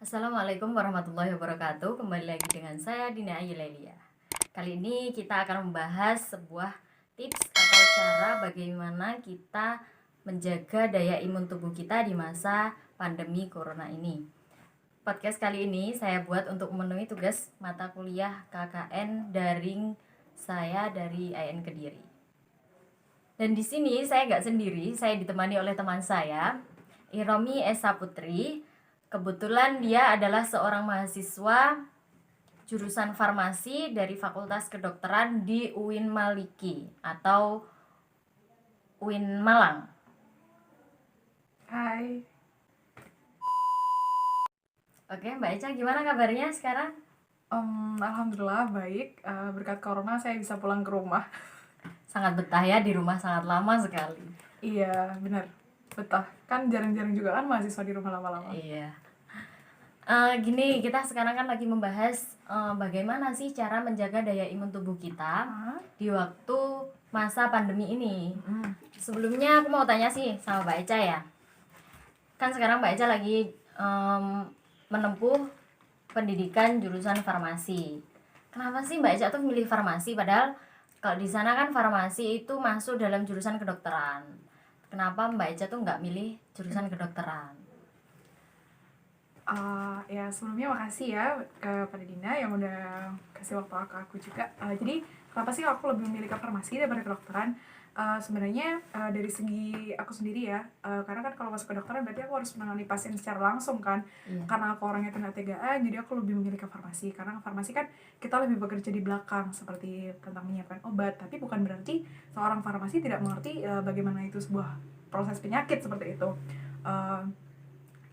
Assalamualaikum warahmatullahi wabarakatuh. Kembali lagi dengan saya Dina Ayulelia. Kali ini kita akan membahas sebuah tips atau cara bagaimana kita menjaga daya imun tubuh kita di masa pandemi corona ini. Podcast kali ini saya buat untuk memenuhi tugas mata kuliah KKN daring saya dari IAIN Kediri. Dan di sini saya nggak sendiri, saya ditemani oleh teman saya, Iromi Esa Putri. Kebetulan dia adalah seorang mahasiswa jurusan farmasi dari Fakultas Kedokteran di UIN Maliki atau UIN Malang. Hai, Oke, Mbak Eca gimana kabarnya sekarang? alhamdulillah baik. Berkat corona saya bisa pulang ke rumah. Sangat betah ya di rumah, sangat lama sekali. Iya, benar. Betah. Kan jarang-jarang juga kan mahasiswa di rumah lama-lama. Iya. Gini, kita sekarang kan lagi membahas bagaimana sih cara menjaga daya imun tubuh kita di waktu masa pandemi ini. Sebelumnya aku mau tanya sih sama Mbak Eca ya. Kan sekarang Mbak Eca lagi menempuh pendidikan jurusan farmasi. Kenapa sih Mbak Eca tuh milih farmasi padahal kalau di sana kan farmasi itu masuk dalam jurusan kedokteran. Kenapa Mbak Eca tuh nggak milih jurusan kedokteran? Ya sebelumnya makasih ya kepada Dina yang udah kasih waktu ke aku juga. Jadi kenapa sih aku lebih memilih ke farmasi daripada kedokteran? Sebenarnya dari segi aku sendiri ya, karena kan kalau masuk kedokteran berarti aku harus menangani pasien secara langsung kan. Iya. Karena aku orangnya tenaga tegaan, jadi aku lebih memilih ke farmasi. Karena farmasi kan kita lebih bekerja di belakang seperti tentang menyiapkan obat, tapi bukan berarti seorang farmasi tidak mengerti bagaimana itu sebuah proses penyakit seperti itu.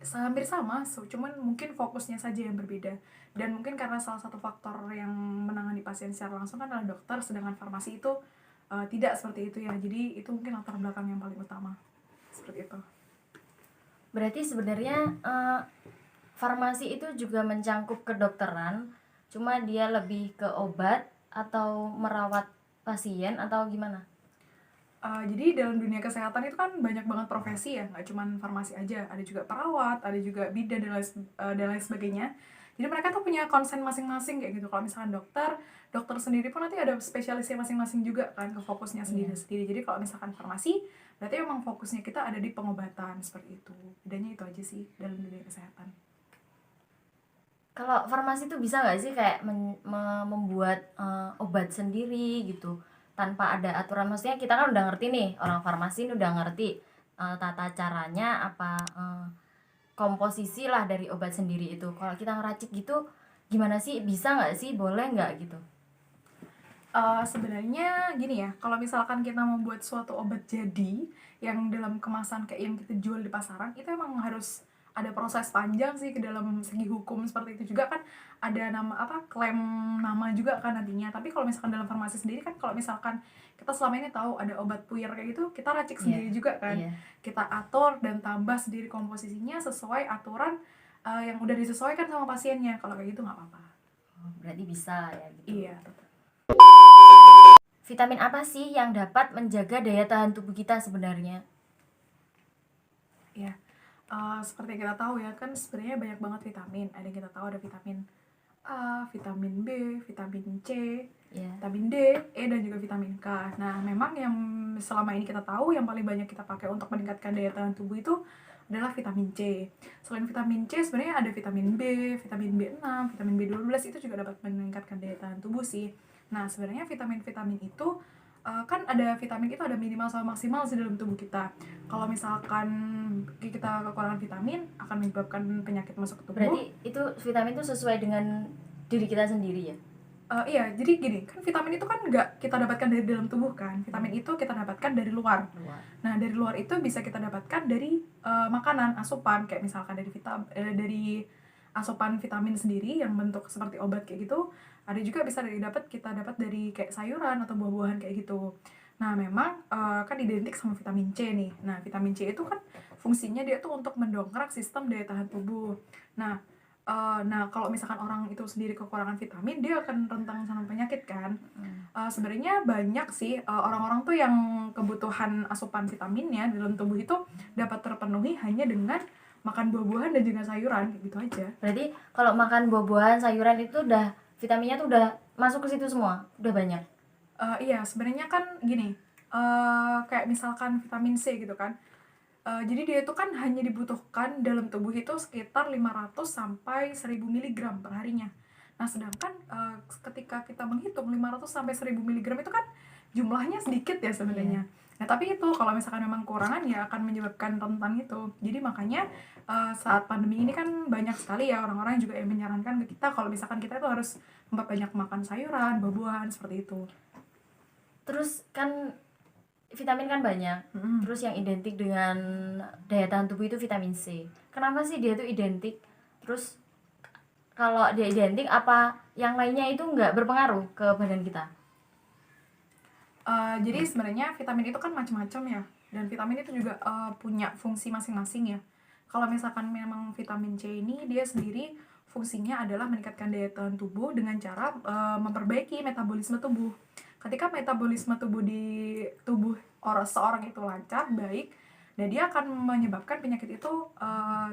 Hampir sama, cuman mungkin fokusnya saja yang berbeda. Dan mungkin karena salah satu faktor yang menangani pasien secara langsung kan adalah dokter, sedangkan farmasi itu tidak seperti itu ya. Jadi itu mungkin latar belakang yang paling utama. Seperti itu. Berarti sebenarnya farmasi itu juga mencangkup kedokteran, cuma dia lebih ke obat atau merawat pasien atau gimana? Jadi dalam dunia kesehatan itu kan banyak banget profesi ya, nggak cuma farmasi aja, ada juga perawat, ada juga bidan dan lain sebagainya. Jadi mereka tuh punya konsen masing-masing kayak gitu. Kalau misalkan dokter sendiri pun nanti ada spesialisnya masing-masing juga kan, ke fokusnya sendiri-sendiri. Jadi kalau misalkan farmasi, berarti memang fokusnya kita ada di pengobatan seperti itu. Bedanya itu aja sih dalam dunia kesehatan. Kalau farmasi itu bisa nggak sih kayak membuat obat sendiri gitu tanpa ada aturan? Maksudnya kita kan udah ngerti nih, orang farmasi ini udah ngerti tata caranya apa, komposisi lah dari obat sendiri itu. Kalau kita ngeracik gitu gimana sih, bisa nggak sih, boleh nggak gitu? Sebenarnya gini ya, kalau misalkan kita membuat suatu obat jadi yang dalam kemasan kayak yang kita jual di pasaran, itu emang harus ada proses panjang sih ke dalam segi hukum seperti itu juga kan, ada klaim nama juga kan nantinya. Tapi kalau misalkan dalam farmasi sendiri kan, kalau misalkan kita selama ini tahu ada obat puyer kayak gitu, kita racik sendiri juga kan. Iya. Kita atur dan tambah sendiri komposisinya sesuai aturan yang udah disesuaikan sama pasiennya. Kalau kayak gitu nggak apa-apa. Berarti bisa ya gitu. Iya. Vitamin apa sih yang dapat menjaga daya tahan tubuh kita sebenarnya? Ya, seperti yang kita tahu ya kan sebenarnya banyak banget vitamin. Ada yang kita tahu ada vitamin A, vitamin B, vitamin C, vitamin D, E, dan juga vitamin K. Nah, memang yang selama ini kita tahu yang paling banyak kita pakai untuk meningkatkan daya tahan tubuh itu adalah vitamin C. Selain vitamin C, sebenarnya ada vitamin B, vitamin B6, vitamin B12 itu juga dapat meningkatkan daya tahan tubuh sih. Nah, sebenarnya vitamin-vitamin itu kan ada vitamin itu ada minimal sama maksimal sih dalam tubuh kita. Kalau misalkan kita kekurangan vitamin akan menyebabkan penyakit masuk ke tubuh. Berarti itu vitamin itu sesuai dengan diri kita sendiri ya? Iya, jadi gini, kan vitamin itu kan nggak kita dapatkan dari dalam tubuh kan. Vitamin itu kita dapatkan dari luar. Nah, dari luar itu bisa kita dapatkan dari makanan, asupan, kayak misalkan dari asupan vitamin sendiri yang bentuk seperti obat kayak gitu. Ada juga bisa kita dapat dari kayak sayuran atau buah-buahan kayak gitu. Nah, memang kan identik sama vitamin C nih. Nah, vitamin C itu kan fungsinya dia tuh untuk mendongkrak sistem daya tahan tubuh. Nah, kalau misalkan orang itu sendiri kekurangan vitamin, dia akan rentan sama penyakit kan. Sebenarnya banyak sih orang-orang tuh yang kebutuhan asupan vitaminnya dalam tubuh itu dapat terpenuhi hanya dengan makan buah-buahan dan juga sayuran gitu aja. Berarti kalau makan buah-buahan, sayuran itu udah vitaminnya tuh udah masuk ke situ semua, udah banyak. Iya, sebenarnya kan gini, kayak misalkan vitamin C gitu kan. Jadi dia itu kan hanya dibutuhkan dalam tubuh itu sekitar 500 sampai 1000 miligram per harinya. Nah, sedangkan ketika kita menghitung 500 sampai 1000 miligram itu kan jumlahnya sedikit ya sebenarnya. Nah, tapi itu kalau misalkan memang kurangan ya akan menyebabkan rentan itu. Jadi makanya saat pandemi ini kan banyak sekali ya orang-orang juga yang menyarankan ke kita kalau misalkan kita itu harus memperbanyak makan sayuran, buah-buahan seperti itu. Terus kan vitamin kan banyak. Terus yang identik dengan daya tahan tubuh itu vitamin C. Kenapa sih dia tuh identik? Terus kalau dia identik, apa yang lainnya itu nggak berpengaruh ke badan kita? Jadi sebenarnya vitamin itu kan macam-macam ya, dan vitamin itu juga punya fungsi masing-masing ya. Kalau misalkan memang vitamin C ini dia sendiri fungsinya adalah meningkatkan daya tahan tubuh dengan cara memperbaiki metabolisme tubuh. Ketika metabolisme tubuh di tubuh seorang itu lancar, baik, dan dia akan menyebabkan penyakit itu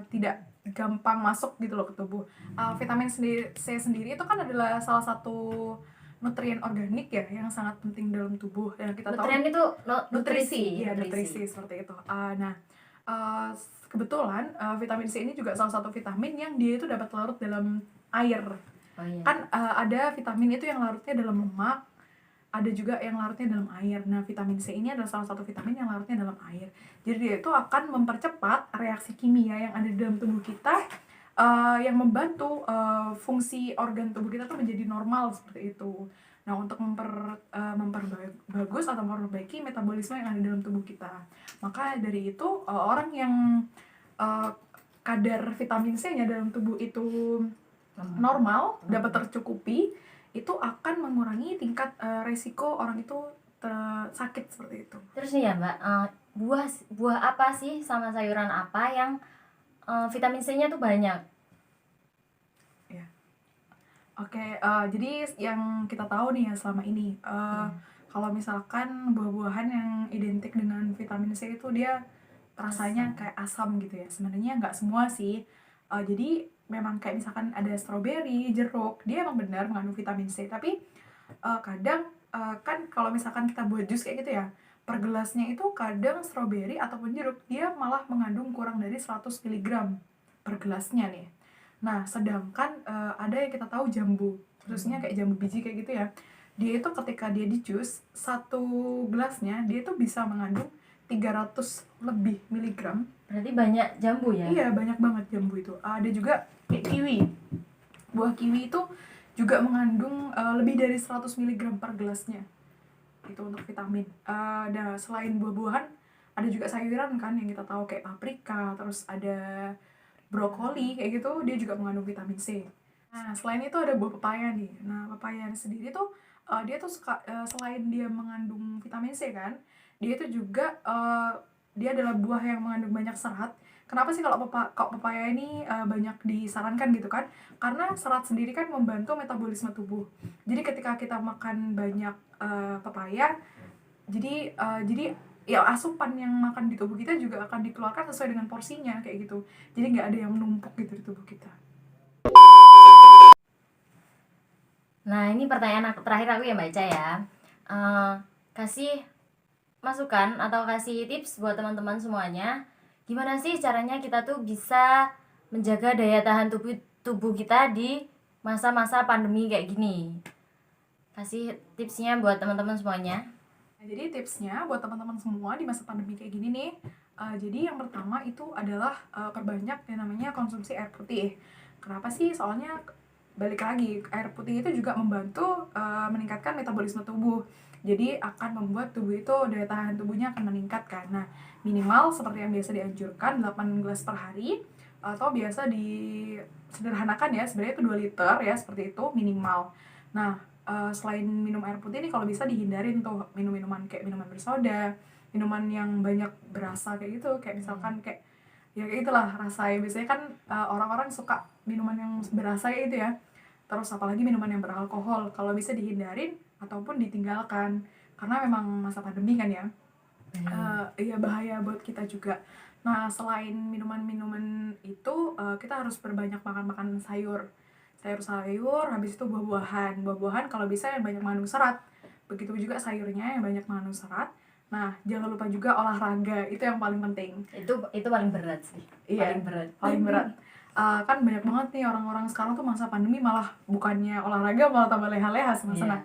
tidak gampang masuk gitu loh ke tubuh. Vitamin C sendiri itu kan adalah salah satu nutrien organik ya yang sangat penting dalam tubuh. Dan kita Nutrien tahu itu nutrisi seperti itu. Kebetulan vitamin C ini juga salah satu vitamin yang dia itu dapat larut dalam air. Oh iya. Kan ada vitamin itu yang larutnya dalam lemak, ada juga yang larutnya dalam air. Nah, vitamin C ini adalah salah satu vitamin yang larutnya dalam air. Jadi dia itu akan mempercepat reaksi kimia yang ada di dalam tubuh kita, yang membantu fungsi organ tubuh kita tuh menjadi normal seperti itu. Nah, untuk memperbagus atau memperbaiki metabolisme yang ada dalam tubuh kita. Maka dari itu orang yang kadar vitamin C-nya dalam tubuh itu normal, dapat tercukupi, itu akan mengurangi tingkat resiko orang itu sakit seperti itu. Terus nih ya Mbak, buah apa sih sama sayuran apa yang vitamin C-nya tuh banyak? Ya. Oke, jadi yang kita tahu nih ya selama ini, kalau misalkan buah-buahan yang identik dengan vitamin C itu dia rasanya kayak asam gitu ya. Sebenarnya nggak semua sih. Jadi memang kayak misalkan ada stroberi, jeruk, dia emang benar mengandung vitamin C. Tapi kadang kan kalau misalkan kita buat jus kayak gitu ya, per gelasnya itu kadang stroberi ataupun jeruk dia malah mengandung kurang dari 100 mg per gelasnya nih. Nah, sedangkan ada yang kita tahu jambu, khususnya kayak jambu biji kayak gitu ya. Dia itu ketika dia di jus, satu gelasnya dia itu bisa mengandung 300 lebih miligram. Berarti banyak jambu ya? Iya, banyak banget jambu itu. Ada juga kayak kiwi. Buah kiwi itu juga mengandung lebih dari 100 miligram per gelasnya. Itu untuk vitamin. Dan selain buah-buahan, ada juga sayuran kan yang kita tahu kayak paprika, terus ada brokoli kayak gitu, dia juga mengandung vitamin C. Nah, selain itu ada buah pepaya nih. Nah, pepaya sendiri tuh dia tuh selain dia mengandung vitamin C kan, dia itu juga dia adalah buah yang mengandung banyak serat. Kenapa sih kalau pepaya ini banyak disarankan gitu kan? Karena serat sendiri kan membantu metabolisme tubuh. Jadi ketika kita makan banyak pepaya, jadi ya asupan yang makan di tubuh kita juga akan dikeluarkan sesuai dengan porsinya kayak gitu. Jadi nggak ada yang menumpuk gitu di tubuh kita. Nah, ini pertanyaan terakhir aku ya Mbak Ica ya. Kasih masukan atau kasih tips buat teman-teman semuanya. Gimana sih caranya kita tuh bisa menjaga daya tahan tubuh kita di masa-masa pandemi kayak gini? Kasih tipsnya buat teman-teman semuanya. Nah, jadi tipsnya buat teman-teman semua di masa pandemi kayak gini nih, jadi yang pertama itu adalah perbanyak yang namanya konsumsi air putih. Kenapa sih? Soalnya balik lagi, air putih itu juga membantu meningkatkan metabolisme tubuh. Jadi akan membuat tubuh itu daya tahan tubuhnya akan meningkat kan. Nah, minimal seperti yang biasa dianjurkan 8 gelas per hari, atau biasa disederhanakan ya, sebenarnya itu 2 liter ya, seperti itu minimal. Nah, selain minum air putih nih kalau bisa dihindarin tuh minuman kayak minuman bersoda, minuman yang banyak berasa kayak gitu, kayak misalkan kayak ya kayak itulah rasanya. Biasanya kan orang-orang suka minuman yang berasa kayak gitu ya. Terus apalagi minuman yang beralkohol, kalau bisa dihindarin ataupun ditinggalkan karena memang masa pandemi kan ya. Iya bahaya buat kita juga. Nah selain minuman-minuman itu kita harus berbanyak makan sayur, sayur-sayur, habis itu buah-buahan kalau bisa yang banyak mengandung serat, begitu juga sayurnya yang banyak mengandung serat. Nah jangan lupa juga olahraga, itu yang paling penting. Itu paling berat sih. Iya, paling berat. Kan banyak banget nih orang-orang sekarang tuh masa pandemi malah bukannya olahraga malah tambah leha-leha sana-sana.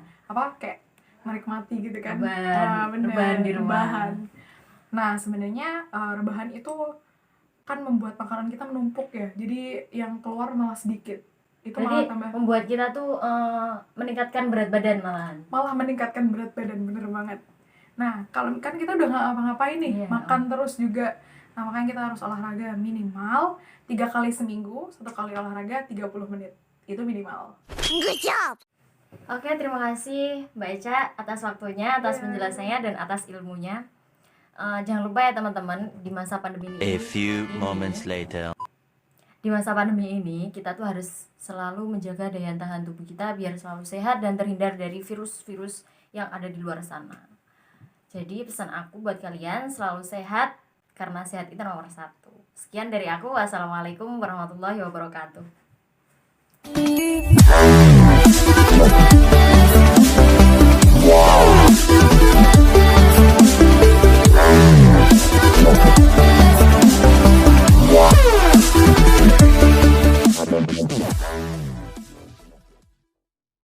Kayak menikmati gitu kan. Rebahan di rumah. Rebahan. Nah sebenarnya rebahan itu kan membuat makanan kita menumpuk ya, jadi yang keluar malah sedikit. Itu Jadi malah tambah membuat kita tuh meningkatkan berat badan malahan. malah meningkatkan berat badan, bener banget. Nah kalau kan kita udah nggak apa-ngapain nih, makan terus juga. Nah makanya kita harus olahraga minimal 3 kali seminggu, 1 kali olahraga 30 menit, itu minimal. Good job. Oke, terima kasih Mbak Eca atas waktunya, atas penjelasannya dan atas ilmunya. Jangan lupa ya teman-teman, di masa pandemi ini. A few moments later. Di masa pandemi ini kita tuh harus selalu menjaga daya tahan tubuh kita biar selalu sehat dan terhindar dari virus-virus yang ada di luar sana. Jadi pesan aku buat kalian selalu sehat, karena sehat itu nomor 1. Sekian dari aku. Wassalamualaikum warahmatullahi wabarakatuh.